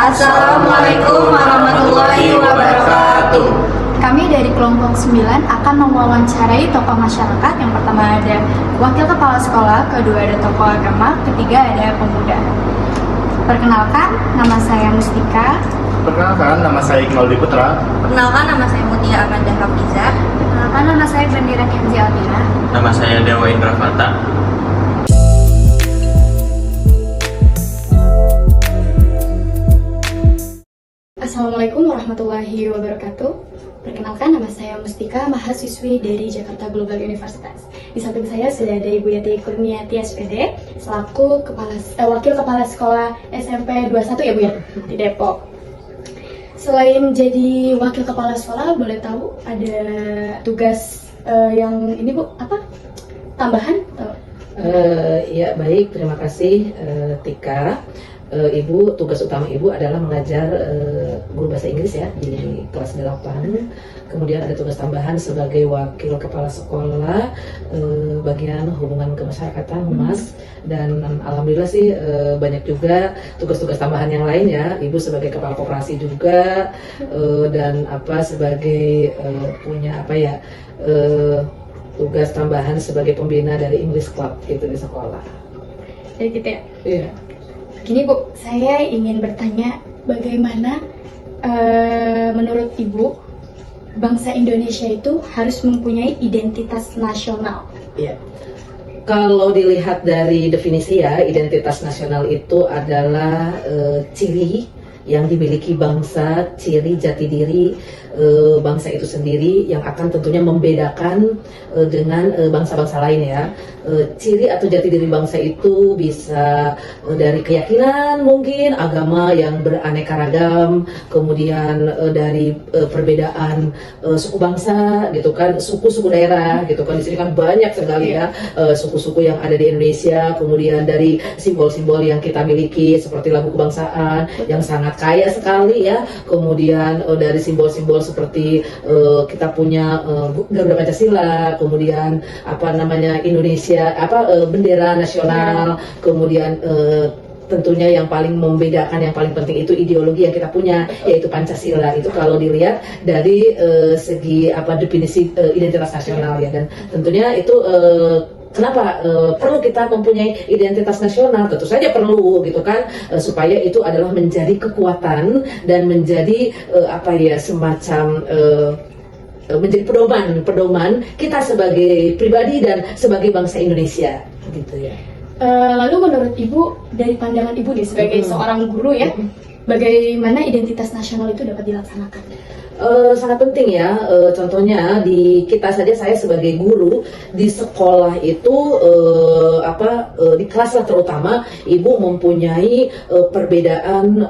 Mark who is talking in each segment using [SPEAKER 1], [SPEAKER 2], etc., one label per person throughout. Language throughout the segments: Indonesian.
[SPEAKER 1] Assalamualaikum warahmatullahi wabarakatuh.
[SPEAKER 2] Kami dari kelompok 9 akan mewawancarai tokoh masyarakat. Yang pertama ada wakil kepala sekolah, kedua ada tokoh agama, ketiga ada pemuda. Perkenalkan, nama saya Mustika.
[SPEAKER 3] Perkenalkan, nama saya Iqbal Dwi Putra.
[SPEAKER 1] Perkenalkan, nama saya Mutia Amanda Hafizah.
[SPEAKER 2] Perkenalkan, nama saya Bandira Kenzi Aldina.
[SPEAKER 4] Nama saya Dewa Indra Fata.
[SPEAKER 2] Assalamualaikum warahmatullahi wabarakatuh. Perkenalkan, nama saya Mustika, mahasiswi dari Jakarta Global Universitas. Di samping saya sudah ada Ibu Yati Kurniati SPD, selaku wakil kepala sekolah SMP 21 ya Bu ya, di Depok. Selain jadi wakil kepala sekolah, boleh tahu ada tugas yang ini Bu, apa? Tambahan?
[SPEAKER 5] Ya baik, terima kasih Tika. Ibu, tugas utama Ibu adalah mengajar guru bahasa Inggris ya di kelas 8. Kemudian ada tugas tambahan sebagai wakil kepala sekolah bagian hubungan kemasyarakatan Humas, dan alhamdulillah sih banyak juga tugas-tugas tambahan yang lain ya. Ibu sebagai kepala koperasi juga dan sebagai punya tugas tambahan sebagai pembina dari English Club gitu di sekolah.
[SPEAKER 2] Jadi gitu ya?
[SPEAKER 5] Iya.
[SPEAKER 2] Gini Bu, saya ingin bertanya bagaimana menurut Ibu bangsa Indonesia itu harus mempunyai identitas nasional?
[SPEAKER 5] Iya. Kalau dilihat dari definisi ya, identitas nasional itu adalah ciri yang dimiliki bangsa, ciri jati diri bangsa itu sendiri yang akan tentunya membedakan dengan bangsa-bangsa lain ya. Ciri atau jati diri bangsa itu bisa dari keyakinan, mungkin agama yang beraneka ragam, kemudian dari perbedaan suku bangsa gitu kan, suku-suku daerah gitu kan. Di sini kan banyak sekali ya suku-suku yang ada di Indonesia, kemudian dari simbol-simbol yang kita miliki seperti lagu kebangsaan yang sangat kaya sekali ya, kemudian dari simbol-simbol seperti kita punya Garuda Pancasila, kemudian Indonesia bendera nasional, kemudian tentunya yang paling membedakan, yang paling penting itu ideologi yang kita punya, yaitu Pancasila. Itu kalau dilihat dari segi definisi identitas nasional ya, dan tentunya itu kenapa perlu kita mempunyai identitas nasional? Tentu saja perlu gitu kan, supaya itu adalah menjadi kekuatan dan menjadi semacam menjadi pedoman kita sebagai pribadi dan sebagai bangsa Indonesia gitu ya.
[SPEAKER 2] Lalu menurut Ibu, dari pandangan Ibu nih sebagai seorang guru ya, bagaimana identitas nasional itu dapat dilaksanakan?
[SPEAKER 5] Sangat penting ya, contohnya di kita saja, saya sebagai guru di sekolah itu di kelas lah terutama, Ibu mempunyai perbedaan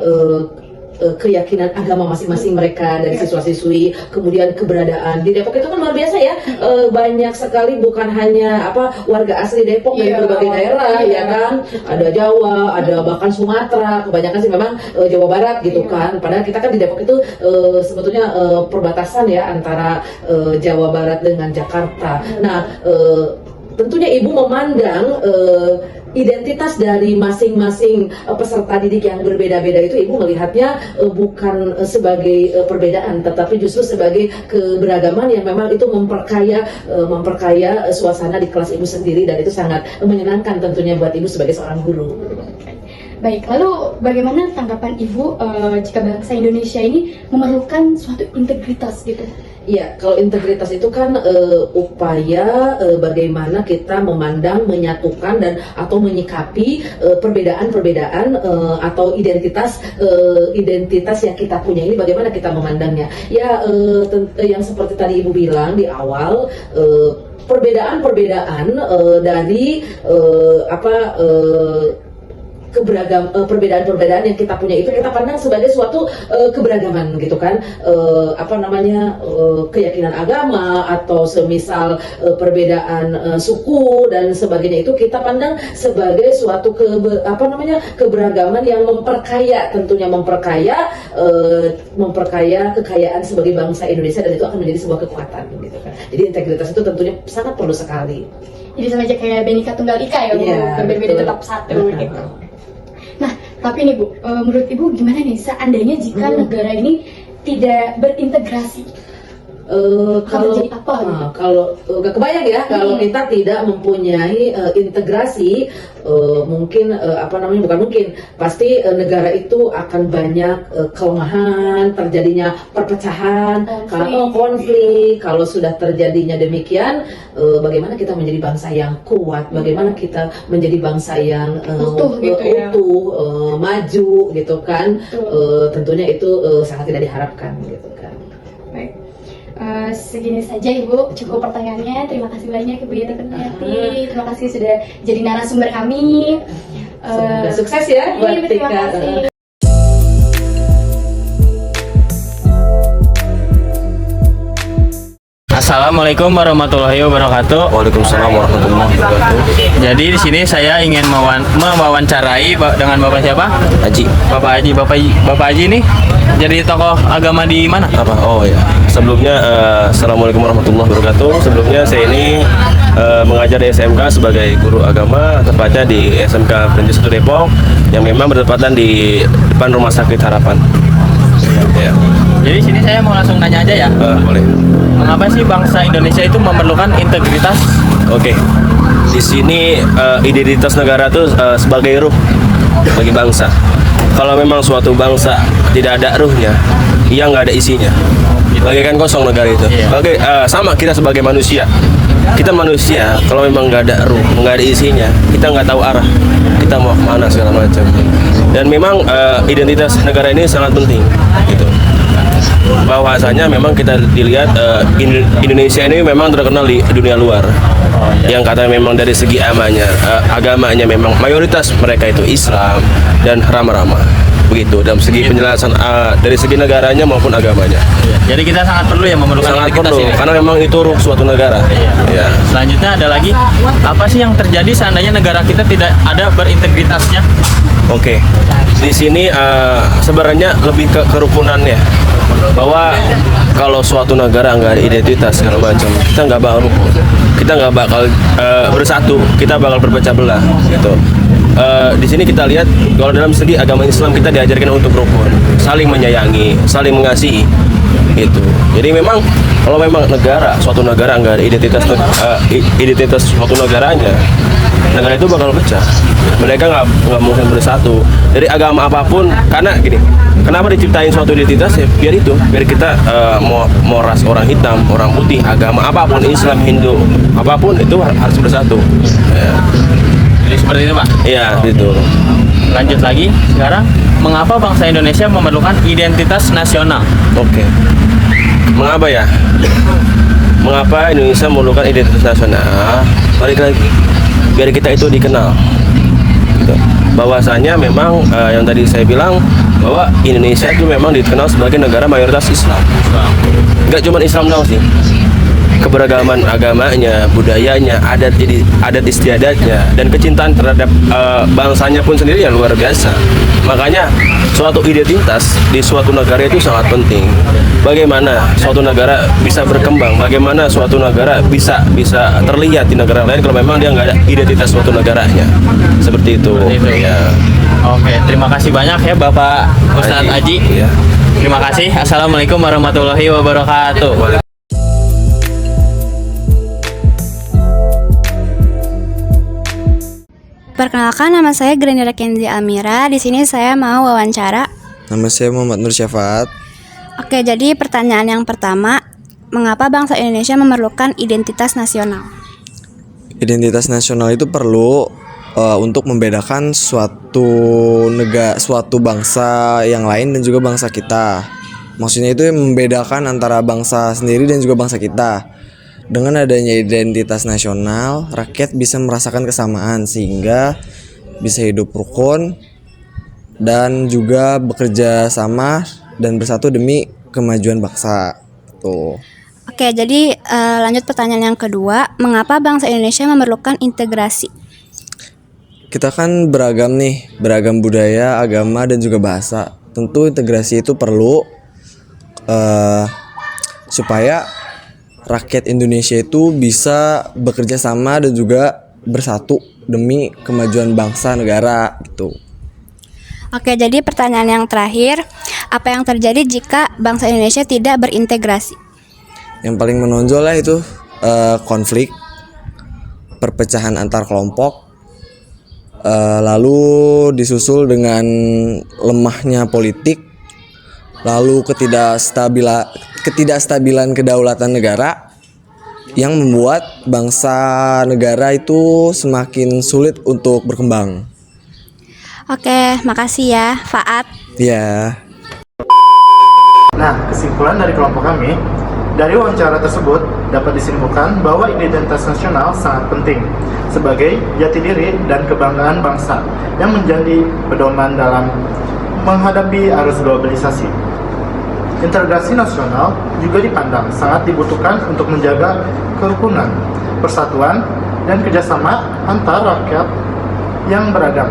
[SPEAKER 5] keyakinan agama masing-masing mereka dari siswa-siswi, kemudian keberadaan di Depok itu kan luar biasa ya, banyak sekali, bukan hanya warga asli Depok dari berbagai daerah ya kan, ada Jawa, ada bahkan Sumatera, kebanyakan sih memang Jawa Barat gitu kan, padahal kita kan di Depok itu sebetulnya perbatasan ya antara Jawa Barat dengan Jakarta. Nah tentunya Ibu memandang identitas dari masing-masing peserta didik yang berbeda-beda itu, Ibu melihatnya bukan sebagai perbedaan, tetapi justru sebagai keberagaman yang memang itu memperkaya suasana di kelas Ibu sendiri, dan itu sangat menyenangkan tentunya buat Ibu sebagai seorang guru.
[SPEAKER 2] Baik, lalu bagaimana tanggapan Ibu jika bangsa Indonesia ini memerlukan suatu integritas gitu?
[SPEAKER 5] Iya, kalau integritas itu kan upaya bagaimana kita memandang, menyatukan dan atau menyikapi perbedaan-perbedaan atau identitas yang kita punya ini, bagaimana kita memandangnya. Ya, yang seperti tadi Ibu bilang di awal, perbedaan-perbedaan dari perbedaan-perbedaan yang kita punya itu kita pandang sebagai suatu keberagaman gitu kan, keyakinan agama atau semisal perbedaan suku dan sebagainya, itu kita pandang sebagai suatu keberagaman yang memperkaya, tentunya memperkaya kekayaan sebagai bangsa Indonesia, dan itu akan menjadi sebuah kekuatan gitu kan. Jadi integritas itu tentunya sangat perlu sekali.
[SPEAKER 2] Jadi sama aja kayak Bhinneka Tunggal Ika ya, berbeda tetap satu gitu. Nah, Tapi nih Bu, menurut Ibu gimana nih seandainya jika negara ini tidak berintegrasi?
[SPEAKER 5] Kalau
[SPEAKER 2] jadi apa gitu?
[SPEAKER 5] kalau gak kebayang ya kalau kita tidak mempunyai integrasi, mungkin bukan mungkin, pasti negara itu akan banyak kelemahan, terjadinya perpecahan, konflik. Kalau sudah terjadinya demikian, bagaimana kita menjadi bangsa yang kuat, bagaimana kita menjadi bangsa yang
[SPEAKER 2] Utuh gitu ya.
[SPEAKER 5] maju gitu kan. Tentunya itu sangat tidak diharapkan gitu kan.
[SPEAKER 2] Baik. Segini saja Ibu, cukup pertanyaannya. Terima kasih banyak Ibu Yati Kurniati. Terima kasih sudah jadi narasumber kami.
[SPEAKER 5] Semoga sukses ya buat
[SPEAKER 2] Terima
[SPEAKER 5] Tika.
[SPEAKER 2] kasih.
[SPEAKER 4] Assalamualaikum warahmatullahi wabarakatuh.
[SPEAKER 6] Waalaikumsalam warahmatullahi wabarakatuh.
[SPEAKER 4] Jadi di sini saya ingin mewawancarai dengan Bapak siapa?
[SPEAKER 6] Haji,
[SPEAKER 4] Bapak Haji. Bapak Haji ini jadi tokoh agama di mana?
[SPEAKER 6] apa? Oh ya. Sebelumnya Assalamualaikum warahmatullahi wabarakatuh. Sebelumnya saya ini mengajar di SMK sebagai guru agama, tepatnya di SMK Perintis 1 Depok yang memang bertepatan di depan Rumah Sakit Harapan. Ya.
[SPEAKER 4] Jadi sini saya mau langsung nanya aja ya.
[SPEAKER 6] Boleh.
[SPEAKER 4] Mengapa sih bangsa Indonesia itu memerlukan integritas?
[SPEAKER 6] Oke. Di sini identitas negara itu sebagai ruh bagi bangsa. Kalau memang suatu bangsa tidak ada ruhnya, ia nggak ada isinya. Bagaikan kosong negara itu.
[SPEAKER 4] Iya.
[SPEAKER 6] Sama kita sebagai manusia. Kita manusia, kalau memang nggak ada ruh, nggak ada isinya, kita nggak tahu arah, kita mau kemana segala macam. Dan memang identitas negara ini sangat penting, gitu. Bahwasanya memang kita dilihat Indonesia ini memang terkenal di dunia luar. Yang katanya memang dari segi agamanya memang mayoritas mereka itu Islam dan ramah-ramah. Begitu dalam segi penjelasan dari segi negaranya maupun agamanya.
[SPEAKER 4] Jadi kita sangat perlu ya memerlukan
[SPEAKER 6] Sangat
[SPEAKER 4] integritas
[SPEAKER 6] perlu
[SPEAKER 4] ini.
[SPEAKER 6] karena memang itu ruh suatu negara. Ya.
[SPEAKER 4] Selanjutnya ada lagi, apa sih yang terjadi seandainya negara kita tidak ada berintegritasnya?
[SPEAKER 6] Oke, di sini sebenarnya lebih ke kerukunannya, bahwa kalau suatu negara nggak ada identitas segala macam, kita nggak bakal rukun, kita nggak bakal bersatu, kita bakal berpecah belah, gitu. Di sini kita lihat kalau dalam segi agama Islam kita diajarkan untuk rukun, saling menyayangi, saling mengasihi, gitu. Jadi memang kalau memang suatu negara nggak ada identitas suatu negaranya, negara itu bakal pecah. Mereka nggak mungkin bersatu dari agama apapun, karena gini, kenapa diciptain suatu identitas ya biar kita mau ras orang hitam, orang putih, agama apapun, Islam, Hindu, apapun itu harus bersatu. Ya.
[SPEAKER 4] Jadi seperti itu Pak.
[SPEAKER 6] Iya, gitu.
[SPEAKER 4] Lanjut lagi, sekarang mengapa bangsa Indonesia memerlukan identitas nasional?
[SPEAKER 6] Oke. Mengapa ya? Mengapa Indonesia memerlukan identitas nasional? Balik lagi, biar kita itu dikenal. Gitu. Bahwasanya memang yang tadi saya bilang bahwa Indonesia itu memang dikenal sebagai negara mayoritas Islam. Enggak cuma Islam doang sih. Keberagaman agamanya, budayanya, adat istiadatnya, dan kecintaan terhadap bangsanya pun sendiri yang luar biasa. Makanya suatu identitas di suatu negara itu sangat penting. Bagaimana suatu negara bisa berkembang, bagaimana suatu negara bisa terlihat di negara lain kalau memang dia nggak ada identitas suatu negaranya. Seperti itu. Ya.
[SPEAKER 4] Oke, terima kasih banyak ya Bapak Ustadz Haji.
[SPEAKER 6] Ya.
[SPEAKER 4] Terima kasih. Assalamualaikum warahmatullahi wabarakatuh.
[SPEAKER 7] Perkenalkan, nama saya Granira Kenzi Almira. Di sini saya mau wawancara.
[SPEAKER 8] Nama saya Muhammad Nur Syafaat.
[SPEAKER 7] Oke, jadi pertanyaan yang pertama, mengapa bangsa Indonesia memerlukan identitas nasional?
[SPEAKER 8] Identitas nasional itu perlu untuk membedakan suatu bangsa yang lain dan juga bangsa kita. Maksudnya itu membedakan antara bangsa sendiri dan juga bangsa kita. Dengan adanya identitas nasional, rakyat bisa merasakan kesamaan sehingga bisa hidup rukun dan juga bekerja sama dan bersatu demi kemajuan bangsa. Tuh.
[SPEAKER 7] Oke, jadi lanjut pertanyaan yang kedua, mengapa bangsa Indonesia memerlukan integrasi?
[SPEAKER 8] Kita kan beragam nih, beragam budaya, agama dan juga bahasa. Tentu integrasi itu perlu supaya rakyat Indonesia itu bisa bekerja sama dan juga bersatu demi kemajuan bangsa negara gitu.
[SPEAKER 7] Oke, jadi pertanyaan yang terakhir, apa yang terjadi jika bangsa Indonesia tidak berintegrasi?
[SPEAKER 8] Yang paling menonjol lah itu konflik, perpecahan antar kelompok, lalu disusul dengan lemahnya politik, lalu ketidakstabilan kedaulatan negara yang membuat bangsa negara itu semakin sulit untuk berkembang.
[SPEAKER 7] Oke, makasih ya, Faat.
[SPEAKER 8] Ya.
[SPEAKER 3] Nah, kesimpulan dari kelompok kami, dari wawancara tersebut dapat disimpulkan bahwa identitas nasional sangat penting sebagai jati diri dan kebanggaan bangsa yang menjadi pedoman dalam menghadapi arus globalisasi. Integrasi nasional juga dipandang sangat dibutuhkan untuk menjaga kerukunan, persatuan, dan kerjasama antar rakyat yang beragam.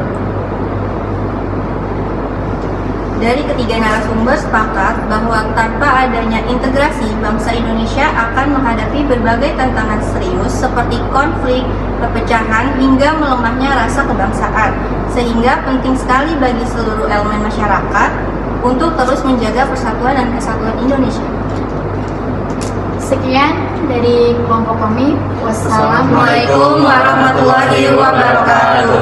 [SPEAKER 1] Dari ketiga narasumber sepakat bahwa tanpa adanya integrasi, bangsa Indonesia akan menghadapi berbagai tantangan serius seperti konflik, perpecahan, hingga melemahnya rasa kebangsaan. Sehingga penting sekali bagi seluruh elemen masyarakat untuk terus menjaga persatuan dan kesatuan Indonesia.
[SPEAKER 2] Sekian dari kelompok kami. Wassalamualaikum
[SPEAKER 1] Assalamualaikum warahmatullahi wabarakatuh.